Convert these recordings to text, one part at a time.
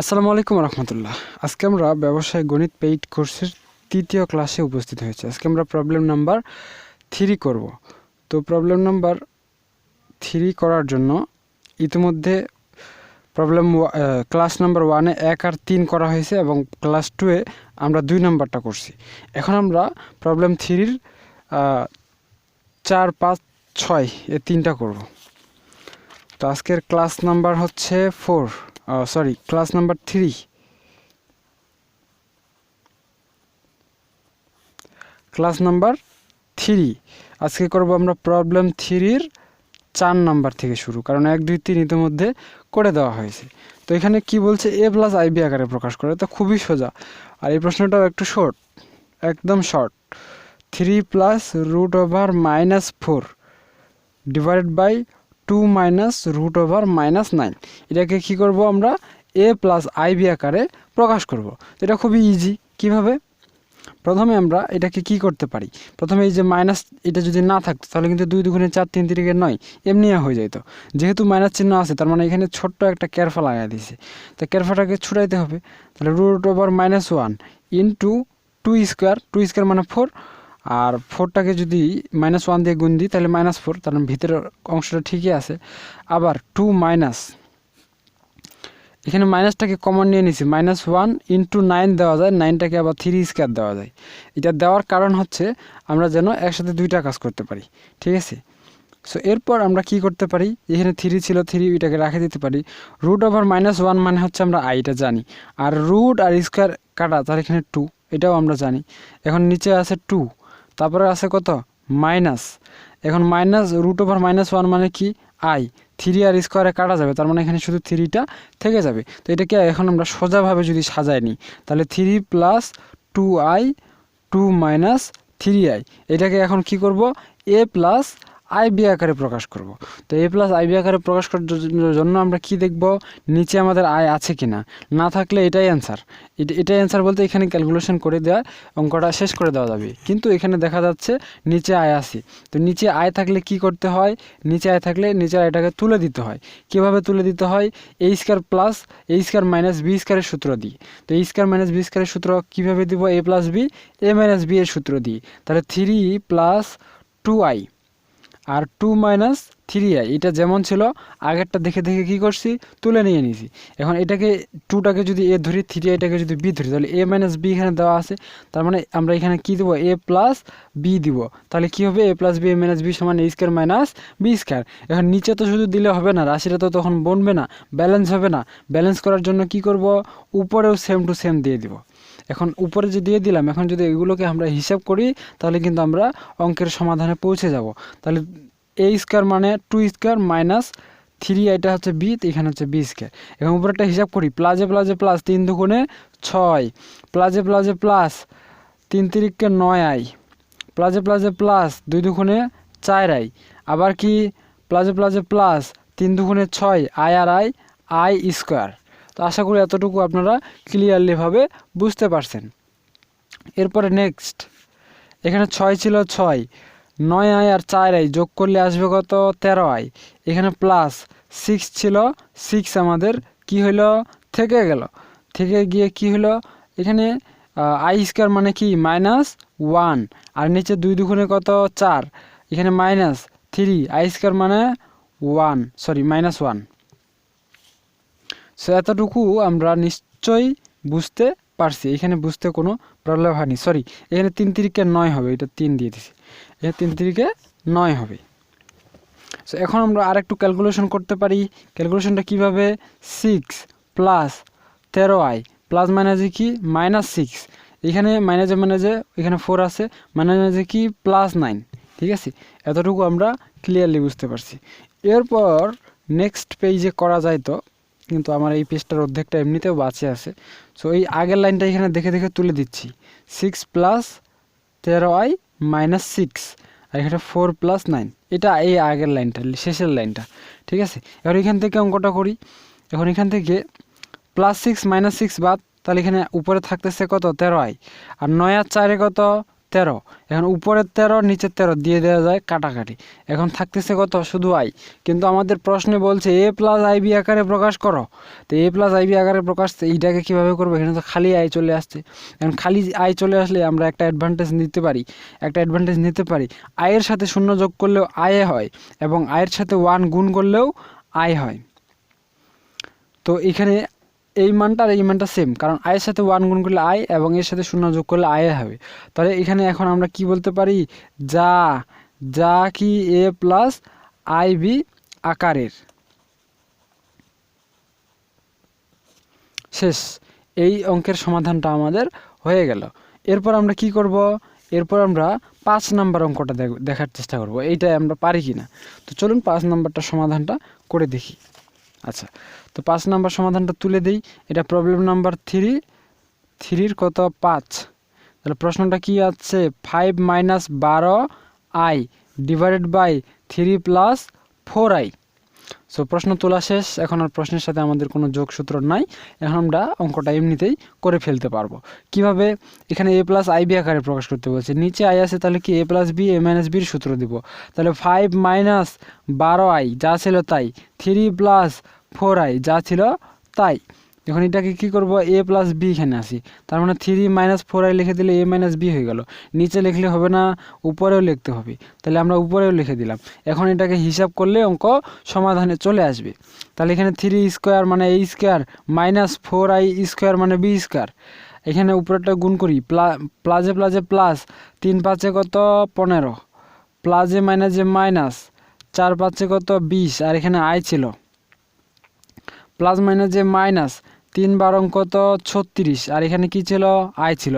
আসসালামু আলাইকুম রহমতুল্লাহ। আজকে আমরা ব্যবসায় গণিত পেইড কোর্সের তৃতীয় ক্লাসে উপস্থিত হয়েছে। আজকে আমরা প্রবলেম নাম্বার 3 করব। তো প্রবলেম নাম্বার 3 করার জন্য ইতিমধ্যে ক্লাস নাম্বার 1-এ 1 আর 3 করা হয়েছে এবং ক্লাস 2-এ আমরা 2 নাম্বারটা করছি। এখন আমরা প্রবলেম 3-র 4, 5, 6 এই 3টা করব। তো আজকের ক্লাস নাম্বার হচ্ছে 4, ক্লাস নাম্বার 3। ক্লাস নাম্বার 3 আজকে করব আমরা প্রবলেম 3-র 4 নাম্বার থেকে শুরু, কারণ 1, 2, 3 ইতিমধ্যে করে দেওয়া হয়েছে। তো এখানে কি বলছে, a প্লাস আইবি আকারে প্রকাশ করে। তো খুবই সোজা, আর এই প্রশ্নটাও একটু শর্ট, একদম short. 3 plus root over -4 divided by 2 minus root over -9, এটাকে কি করব আমরা a প্লাস আইবি আকারে প্রকাশ করব। তো এটা খুবই ইজি। কিভাবে? প্রথমে আমরা এটাকে কি করতে পারি, প্রথমে এই যে মাইনাস, এটা যদি না থাকতো তাহলে কিন্তু 2 দুগুণে 4, 3 তিরিকে 9 এমনি হয়ে যেত। যেহেতু মাইনাস চিহ্ন আছে, তার মানে এখানে ছোট্ট একটা ক্যারফা লাগাই দিয়েছে। তো ক্যারফাটাকে ছুটাইতে হবে। তাহলে রুট ওভার -1 ইন্টু 2 স্কোয়ার মানে 4, আর 4টাকে যদি -1 দিয়ে গুণ দিই তাহলে -4, তার মানে ভিতরের অংশটা ঠিকই আছে। আবার 2 মাইনাস, এখানে মাইনাসটাকে কমন নিয়ে নিছি, -1 ইন্টু 9 দেওয়া যায়, 9টাকে আবার 3 স্কোয়ার দেওয়া যায়। এটা দেওয়ার কারণ হচ্ছে আমরা যেন একসাথে 2টা কাজ করতে পারি, ঠিক আছে। সো এরপর আমরা কি করতে পারি, এখানে 3 ছিল, 3 এটাকে রেখে দিতে পারি। রুট ওভার -1 মানে হচ্ছে আমরা এটা জানি, আর রুট আর স্কোয়ার কাটা, তাহলে এখানে 2, এটাও আমরা জানি। এখন নিচে আছে 2, তারপরে আছে কত, মাইনাস। এখন মাইনাস রুট ওভার -1 মানে কি, আই। 3 আর স্কোয়ারে কাটা যাবে, তার মানে এখানে শুধু 3টা থেকে যাবে। তো এটাকে এখন আমরা সোজাভাবে যদি সাজাই নিই, তাহলে 3 প্লাস 2i 2 মাইনাস 3i, এটাকে এখন কি করব, a প্লাস আইবি আকারে প্রকাশ করব। তো a প্লাস আইবি আকারে প্রকাশ করার জন্য আমরা কি দেখব, নিচে আমাদের আই আছে কিনা, না থাকলে এটাই অ্যান্সার। এটাই অ্যান্সার বলতে এখানে ক্যালকুলেশন করে দেওয়া, অঙ্কটা শেষ করে দেওয়া যাবে। কিন্তু এখানে দেখা যাচ্ছে নিচে আয় আছে। তো নিচে আয় থাকলে কি করতে হয়, নিচে আয় থাকলে নিচে আয়টাকে তুলে দিতে হয়। কিভাবে তুলে দিতে হয়, a square plus a square minus B স্কোয়ারের সূত্র দিই। তো a স্কোয়ার মাইনাস বি স্কোয়ারের সূত্র কীভাবে দিব, a plus B a minus B এর সূত্র দিই। তাহলে 3 প্লাস 2i আর 2 মাইনাস 3i, এটা যেমন ছিল আগেরটা দেখে দেখে কি করছি, তুলে নিয়ে নিয়েছি। এখন এটাকে 2টাকে যদি a ধরি, 3iটাকে যদি b ধরি, তাহলে a মাইনাস b এখানে দেওয়া আছে। তার মানে আমরা এখানে কি দেবো, a প্লাস b দিব। তাহলে কি হবে, a plus b a minus b সমান a square minus b square. এখন নিচে তো শুধু দিলে হবে না, রাশিটা তো তখন বনবে না, ব্যালেন্স হবে না। ব্যালেন্স করার জন্য কি করব, উপরেও সেম টু সেম দিয়ে দিব। এখন উপরে যে দিয়ে দিলাম, এখন যদি এগুলোকে আমরা হিসাব করি তাহলে কিন্তু আমরা অঙ্কের সমাধানে পৌঁছে যাব। তাহলে a স্কোয়ার মানে 2 স্কোয়ার মাইনাস 3, এটা হচ্ছে b, এখানে হচ্ছে b স্কোয়ার। এখন উপরে একটা হিসাব করি, প্লাসে প্লাসে প্লাস 3 দুগুণে 6, প্লাসে প্লাসে প্লাস 3 তিরিকে 9i, প্লাসে প্লাসে প্লাস 2 দুগুণে 4i, আবার কি প্লাসে প্লাসে প্লাস 3 দুগুণে 6, i আর i স্কোয়ার। তো আশা করি এতটুকু আপনারা ক্লিয়ারলিভাবে বুঝতে পারছেন। এরপরে নেক্সট, এখানে 6 ছিল 6, 9i আর 4i যোগ করলে আসবে কত, 13i। এখানে প্লাস 6 ছিল, 6 আমাদের কি হইলো, থেকে গেল। থেকে গিয়ে কি হলো, এখানে i স্কোয়ার মানে কি -1, আর নিচে 2 দুগুণে কত, 4, এখানে -3, i স্কোয়ার মানে -1। সো এতটুকু আমরা নিশ্চয়ই বুঝতে পারছি, এখানে বুঝতে কোনো প্রবলেম হয়নি। এখানে 3 তিরিকে 9 হবে, এটা 3 দিয়ে দিছি, এখানে 3 তিরিকে 9 হবে। সো এখন আমরা আরেকটু ক্যালকুলেশন করতে পারি। ক্যালকুলেশনটা কিভাবে, 6 প্লাস 13i প্লাস মাইনাসে কি -6, এখানে মাইনাসে এখানে 4 আছে, মাইনাসে কি +9, ঠিক আছে। এতটুকু আমরা ক্লিয়ারলি বুঝতে পারছি। এরপর নেক্সট পেজে করা যায় তো, কিন্তু আমার এই পেজটার অর্ধেকটা এমনিতেও বাঁচে আছে। সো এই আগের লাইনটা এখানে দেখে দেখে তুলে দিচ্ছি, 6 প্লাস 13i মাইনাস 6, আর এখানে 4 প্লাস 9, এটা এই আগের লাইনটা, শেষের লাইনটা, ঠিক আছে। এবার এখান থেকে অঙ্কটা করি। এখন এখান থেকে +6 -6 বাদ, তাহলে এখানে উপরে থাকতেছে কত, 13i, আর 9 আর 4 কত, 13, এখন উপরে 13 নিচে 13 দিয়ে দেওয়া যায় কাটাকাটি, এখন থাকতেছে কত শুধু আই। কিন্তু আমাদের প্রশ্নে বলছে এ প্লাস আই বি আকারে প্রকাশ করো, তো এ প্লাস আই বি আকারে প্রকাশ এইটাকে কীভাবে করবো, এখানে তো খালি আই চলে আসছে। এখন খালি আই চলে আসলে আমরা একটা অ্যাডভান্টেজ নিতে পারি, আয়ের সাথে শূন্য যোগ করলেও আয়ে হয় এবং আয়ের সাথে 1 গুণ করলেও আই হয়। তো এখানে এই মানটা আর এই মানটা সেম, কারণ আয়ের সাথে 1 গুণ করলে আই এবং এর সাথে শূন্য যোগ করলে আয়ে হবে। তাহলে এখানে এখন আমরা কি বলতে পারি, যা কি এ প্লাস আই বি আকারের। শেষ, এই অঙ্কের সমাধানটা আমাদের হয়ে গেল। এরপর আমরা কি করব, এরপর আমরা 5 নাম্বার অঙ্কটা দেখার চেষ্টা করব এইটাই আমরা পারি কিনা। তো চলুন 5 নাম্বারটা সমাধানটা করে দেখি। আচ্ছা, তো 5 নাম্বার সমাধানটা তুলে দিই। এটা প্রবলেম নাম্বার 3 কত 5। তাহলে প্রশ্নটা কি আছে, 5 minus 12i divided by 3 plus 4i। So প্রশ্ন তোলা শেষ, এখন আর প্রশ্নের সাথে আমাদের কোনো যোগসূত্র নাই, এখন আমরা অঙ্কটা এমনিতেই করে ফেলতে পারবো। কিভাবে, এখানে এ প্লাস আই বি আকারে প্রকাশ করতে বলছে, নিচে আই আছে, তাহলে কি এ প্লাস বি এ মাইনাস বির সূত্র দিব। তাহলে 5 মাইনাস 12i যা ছিল তাই, 3 প্লাস 4i যা ছিল তাই। এখন এটাকে কি করব, এ প্লাস বি এখানে আসি, তার মানে 3 মাইনাস 4i লিখে দিলে এ মাইনাস বি হয়ে গেল। নিচে লিখলে হবে না, উপরেও লিখতে হবে, তাহলে আমরা উপরেও লিখে দিলাম। এখন এটাকে হিসাব করলে অঙ্ক সমাধানে চলে আসবে। তাহলে এখানে 3 স্কোয়ার মানে এ স্কোয়ার মাইনাস 4i স্কোয়ার মানে বি স্কোয়ার। এখানে উপরেরটা গুণ করি, প্লাজে প্লাজে প্লাস, 3 5 কত 15, প্লাজে মাইনাসে মাইনাস, 4 5 কত 20, আর এখানে আই ছিল, প্লাস মাইনাসে মাইনাস, 3 12 কত 36, আর এখানে কি ছিল আই ছিল,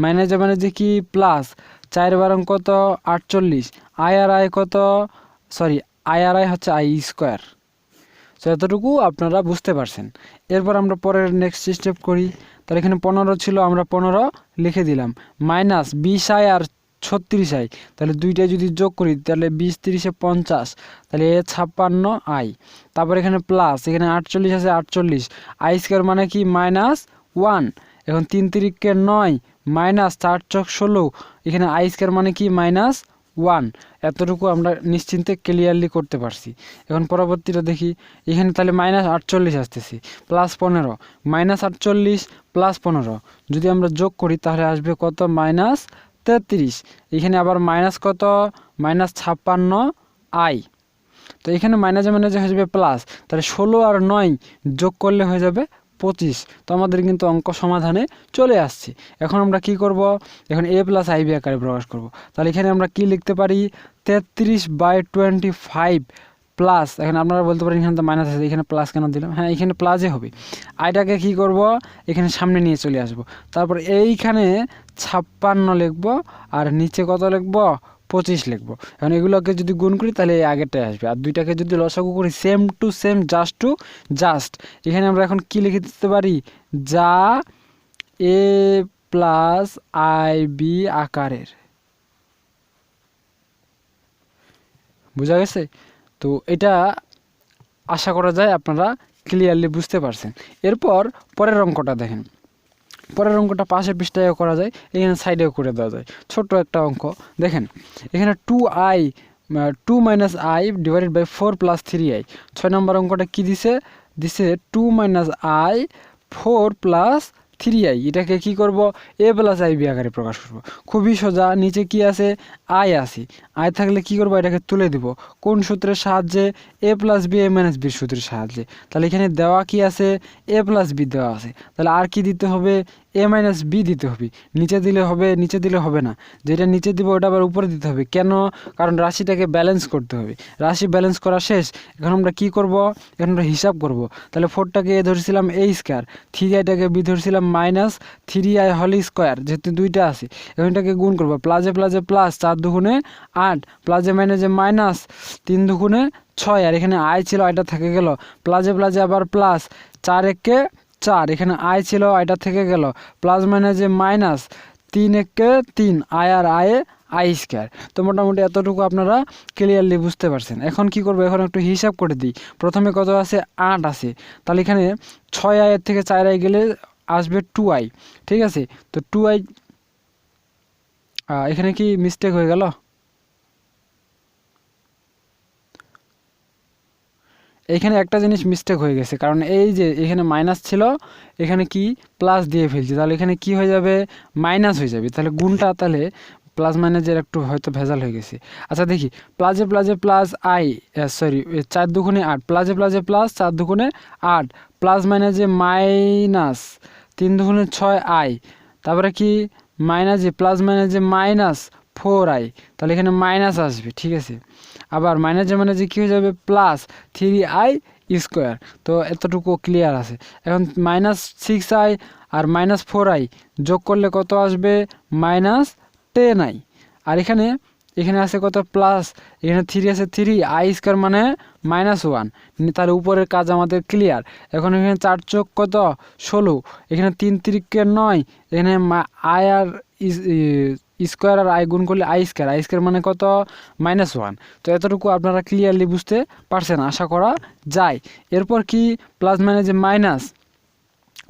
মাইনাসে মাইনাসে কি প্লাস, 4 12 কত 48, আই আর আই কত, সরি আই আর আই হচ্ছে আই স্কোয়ার। তো এতটুকু আপনারা বুঝতে পারছেন। এরপর আমরা পরের নেক্সট স্টেপ করি। তাহলে এখানে 15 ছিল, আমরা 15 লিখে দিলাম, মাইনাস 20i আর 36i, তাহলে দুইটাই যদি যোগ করি তাহলে 20 30 50, তাহলে 56i। তারপর এখানে প্লাস, এখানে 48 আছে 48, আই স্কোয়ার মানে কি মাইনাস 1, এখন 3 3 9 মাইনাস 4 4 16, এখানে আই স্কোয়ার মানে কি মাইনাস 1। এতটুকু আমরা নিশ্চিন্তে ক্লিয়ারলি করতে পারছি। এখন পরবর্তীটা দেখি, এখানে তাহলে মাইনাস 48 আসতেছি, প্লাস 15, মাইনাস 48 প্লাস 15 যদি আমরা যোগ করি তাহলে আসবে কত মাইনাস 33, এখানে আবার মাইনাস কত মাইনাস 56i। তো এখানে মাইনাসে মাইনাসে হয়ে যাবে প্লাস, তাহলে 16 আর 9 যোগ করলে হয়ে যাবে 25। তো আমাদের কিন্তু অঙ্ক সমাধানে চলে আসছে। এখন আমরা কি করব, এখন এ প্লাস আই বি আকারে প্রকাশ করব। তাহলে এখানে আমরা কি লিখতে পারি, 33/25 প্লাস, এখন আপনারা বলতে পারেন এখানে তো মাইনাস আছে, এখানে প্লাস কেন দিলাম, হ্যাঁ এখানে প্লাসে হবে। আইটাকে কি করব, এখানে সামনে নিয়ে চলে আসব, তারপর এইখানে 56 লিখব আর নিচে কত লিখব 25 লিখবো। এখন এগুলোকে যদি গুণ করি তাহলে এই আগেরটাই আসবে, আর দুইটাকে যদি লসাগু করি সেম টু সেম জাস্ট এখানে আমরা এখন কি লিখে দিতে পারি, যা এ প্লাস আই বি আকারের। বোঝা গেছে? তো এটা আশা করা যায় আপনারা ক্লিয়ারলি বুঝতে পারছেন। এরপর পরের অঙ্কটা দেখেন, পরের অঙ্কটা পাশের পৃষ্ঠায় করা যায়, এখানে সাইডেও করে দেওয়া যায়। ছোট্ট একটা অঙ্ক দেখেন, এখানে 2 minus i divided by 4 plus 3i। 6 নম্বর অঙ্কটা কি দিছে, 2 মাইনাস আই 4 প্লাস 3i। এটাকে কি করব, এ প্লাস আই বি আকারে প্রকাশ করব। খুবই সোজা, নিচে কি আছে আই আছে, আই থাকলে কি করব, এটাকে তুলে দিব কোন সূত্রের সাহায্যে, এ প্লাস বি এ মাইনাস বির সূত্রের সাহায্যে। তাহলে এখানে দেওয়া কি আছে, এ প্লাস বি দেওয়া আছে, তাহলে আর কি দিতে হবে, এ মাইনাস বি দিতে হবে। নিচে দিলে হবে না, যেটা নিচে দিব ওটা আবার উপরে দিতে হবে। কেন, কারণ রাশিটাকে ব্যালেন্স করতে হবে। রাশি ব্যালেন্স করা শেষ, এখন আমরা কি করব, এখন আমরা হিসাব করব। তাহলে 4টাকে এ ধরছিলাম এ স্কোয়ার, 3iটাকে বি ধরছিলাম মাইনাস 3i হোল স্কোয়ার, যেহেতু দুইটা আছে। এখন এটাকে গুণ করবো, প্লাসে প্লাসে প্লাস, 4 দুগুণে 8, প্লাসে মাইনাসে মাইনাস, 3 দুগুণে 6, আর এখানে আই ছিল আইটা থেকে গেল, প্লাসে প্লাসে আবার প্লাস, 4 একে 4, এখানে আই ছিল আইটা থেকে গেল, প্লাস মাইনাসে মাইনাস, 3 একে 3, আই আর আই স্কোয়ার। তো মোটামুটি এতটুকু আপনারা ক্লিয়ারলি বুঝতে পারছেন। এখন কি করবো, এখন একটু হিসাব করে দিই। প্রথমে কত আছে, 8 আছে, তাহলে এখানে 6i এর থেকে 4i গেলে আসবে 2i, ঠিক আছে। তো 2i এখানে কি মিস্টেক হয়ে গেল? এইখানে একটা জিনিস মিস্টেক হয়ে গেছে, কারণ এই যে এখানে মাইনাস ছিল, এখানে কি প্লাস দিয়ে ফেলছি, তাহলে এখানে কি হয়ে যাবে, মাইনাস হয়ে যাবে। তাহলে গুণটা তাহলে প্লাস মাইনাসের একটু হয়তো ভেজাল হয়ে গেছে। আচ্ছা দেখি, প্লাসে প্লাসে প্লাস আই, সরি 4 দুগুণে 8, প্লাসে প্লাসে প্লাস 4 দুগুণে 8, প্লাস মাইনাসে মাইনাস 3 দুগুণে 6 আই, তারপরে কি মাইনাসে প্লাস মাইনাসে মাইনাস 4 আই, তাহলে এখানে মাইনাস আসবে, ঠিক আছে। আবার মাইনাসে মাইনাসে কী হয়ে যাবে, প্লাস 3i স্কোয়ার। তো এতটুকু ক্লিয়ার আছে। এখন -6i আর -4i যোগ করলে কত আসবে, -10i। আর এখানে আছে কত, প্লাস, এখানে 3 আছে, 3i স্কোয়ার মানে -1। তাহলে উপরের কাজ আমাদের ক্লিয়ার। এখন এখানে 4 যোগ কত, 16, এখানে 3 3কে 9, এখানে আই আর স্কোয়ার আর আই গুণ করলে আই স্কোয়ার মানে কত, -1। তো এতটুকু আপনারা ক্লিয়ারলি বুঝতে পারছেন আশা করা যায়। এরপর কি, প্লাস মাইনাসে মাইনাস,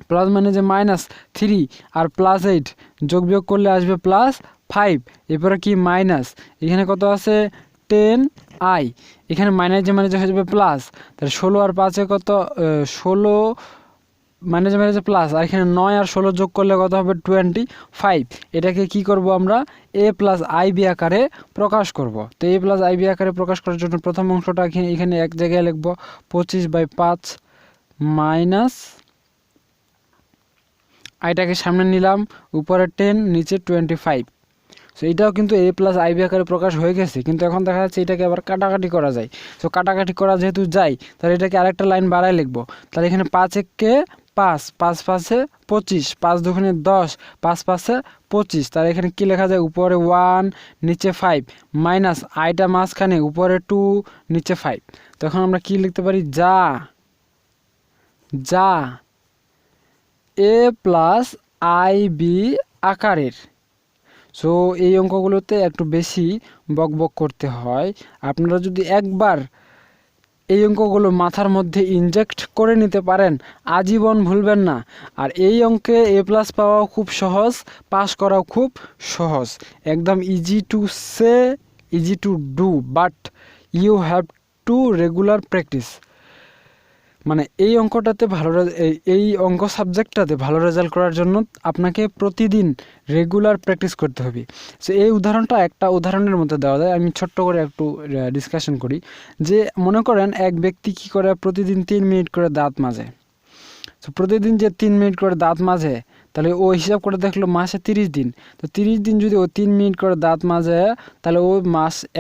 প্লাস মাইনাসে -3 আর +8 যোগ বিয়োগ করলে আসবে +5। এরপরে কি মাইনাস, এখানে কত আছে 10i, এখানে মাইনাসে হয়ে যাবে প্লাস, তাহলে 16 আর 5-এ কত, 16 মাইনাসে প্লাস, আর এখানে 9 আর 16 যোগ করলে কত হবে 25। এটাকে কি করব আমরা, a প্লাস আইb আকারে প্রকাশ করব। তো a প্লাস আইb আকারে প্রকাশ করার জন্য প্রথম অংশটা এখানে এক জায়গায় লিখব, 25/5 মাইনাস আইটাকে সামনে নিলাম, উপরে 10 নিচে 25। সো এইটাও কিন্তু a প্লাস আইব আকারে প্রকাশ হয়ে গেছে, কিন্তু এখন দেখা যাচ্ছে এটাকে আবার কাটাকাটি করা যায়। সো কাটাকাটি করা যেহেতু যায়, তাহলে এটাকে আরেকটা লাইন বাড়ায় লিখব। তাহলে এখানে 5 একে 5, 5 5-এ 25, 5 দুগুণে 10, 5 5-এ 25। তাহলে এখানে কি লেখা যায়, উপরে 1 নিচে 5 মাইনাস আইটা মাঝখানে, উপরে 2 নিচে 5। তখন আমরা কি লিখতে পারি, যা a প্লাস আইবি আকারের। সো এই অঙ্কগুলোতে একটু বেশি বকবক করতে হয়। আপনারা যদি একবার এই অঙ্কগুলো মাথার মধ্যে ইনজেক্ট করে নিতে পারেন, আজীবন ভুলবেন না। আর এই অঙ্কে A+ পাওয়াও খুব সহজ, পাস করাও খুব সহজ, একদম easy to say, easy to do, but you have to regular practice. মানে এই অঙ্কটাতে এই অঙ্ক সাবজেক্টটাতে ভালো রেজাল্ট করার জন্য আপনাকে প্রতিদিন রেগুলার প্র্যাকটিস করতে হবে। সো এই উদাহরণটা একটা উদাহরণের মধ্যে দেওয়া যায়, আমি ছোট্ট করে একটু ডিসকাশন করি। যে মনে করেন এক ব্যক্তি কি করে, প্রতিদিন 3 মিনিট করে দাঁত মাজে। তো প্রতিদিন যে 3 মিনিট করে দাঁত মাজে, তাহলে ও হিসাব করে দেখলো মাসে 30 দিন। তো 30 দিন যদি ও 3 মিনিট করে দাঁত মাজে, তাহলে ও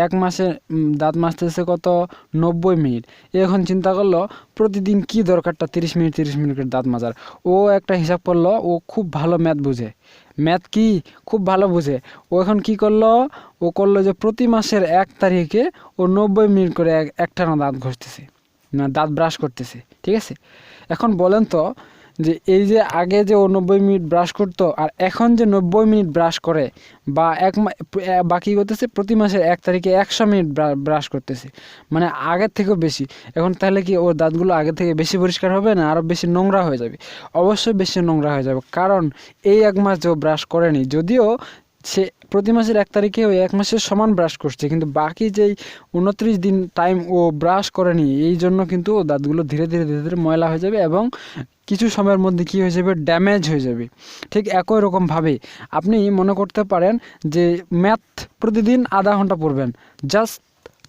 এক মাসে দাঁত মাজতেছে কত, 90 মিনিট। এখন চিন্তা করলো প্রতিদিন কি দরকারটা 30 মিনিট করে দাঁত মাজার। ও একটা হিসাব করলো, ও খুব ভালো ম্যাথ বুঝে, ম্যাথ কি খুব ভালো বুঝে। ও এখন কি করলো, ও করলো যে প্রতি মাসের 1 তারিখে ও 90 মিনিট করে একটানা দাঁত ঘষতেছে, না দাঁত ব্রাশ করতেছে, ঠিক আছে। এখন বলেন তো, যে এই যে আগে যে ও 90 মিনিট ব্রাশ করতো, আর এখন যে 90 মিনিট ব্রাশ করে, বা বাকি করতেছে প্রতি মাসের 1 তারিখে 100 মিনিট ব্রাশ করতেছে, মানে আগের থেকেও বেশি। এখন তাহলে কি ওর দাঁতগুলো আগের থেকে বেশি পরিষ্কার হবে না আরও বেশি নোংরা হয়ে যাবে? অবশ্যই বেশি নোংরা হয়ে যাবে, কারণ এই 1 মাস যে ও ব্রাশ করেনি, যদিও সে প্রতি মাসের 1 তারিখে ওই 1 মাসের সমান ব্রাশ করছে, কিন্তু বাকি যেই 29 দিন টাইম ও ব্রাশ করেনি, এই জন্য কিন্তু ও দাঁতগুলো ধীরে ধীরে ময়লা হয়ে যাবে এবং কিছু সময়ের মধ্যে কি হয়ে যাবে, ড্যামেজ হয়ে যাবে। ঠিক একই রকমভাবে আপনি মনে করতে পারেন যে ম্যাথ প্রতিদিন আধা ঘন্টা পড়বেন, জাস্ট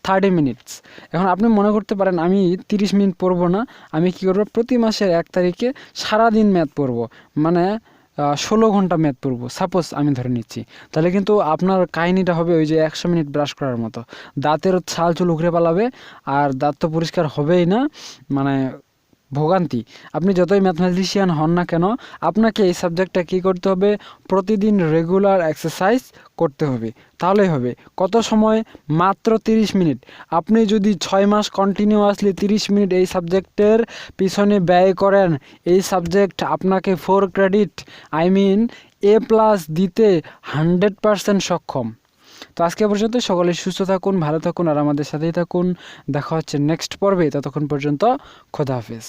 30 মিনিটস। এখন আপনি মনে করতে পারেন আমি 30 মিনিট পড়বো না, আমি কি করবো, প্রতি মাসের 1 তারিখে সারাদিন ম্যাথ পড়বো, মানে 16 ঘন্টা ম্যাথ পড়বো, সাপোজ আমি ধরে নিচ্ছি। তাহলে কিন্তু আপনার কাহিনীটা হবে ওই যে 100 মিনিট ব্রাশ করার মতো, দাঁতের ছাল চুল উখড়ে পালাবে, আর দাঁত তো পরিষ্কার হবেই না, মানে ভোগান্তি। আপনি যতই ম্যাথমেটিশিয়ান হন না কেন, আপনাকে এই সাবজেক্টটা কী করতে হবে, প্রতিদিন রেগুলার এক্সারসাইজ করতে হবে, তাহলেই হবে। কত সময়, মাত্র 30 মিনিট। আপনি যদি 6 মাস কন্টিনিউয়াসলি 30 মিনিট এই সাবজেক্টের পিছনে ব্যয় করেন, এই সাবজেক্ট আপনাকে 4 ক্রেডিট A+ দিতে 100% সক্ষম। তো আজকে পর্যন্ত সকলে সুস্থ থাকুন, ভালো থাকুন, আর আমাদের সাথেই থাকুন। দেখা হচ্ছে নেক্সট পর্বে, ততক্ষণ পর্যন্ত খোদা হাফেজ।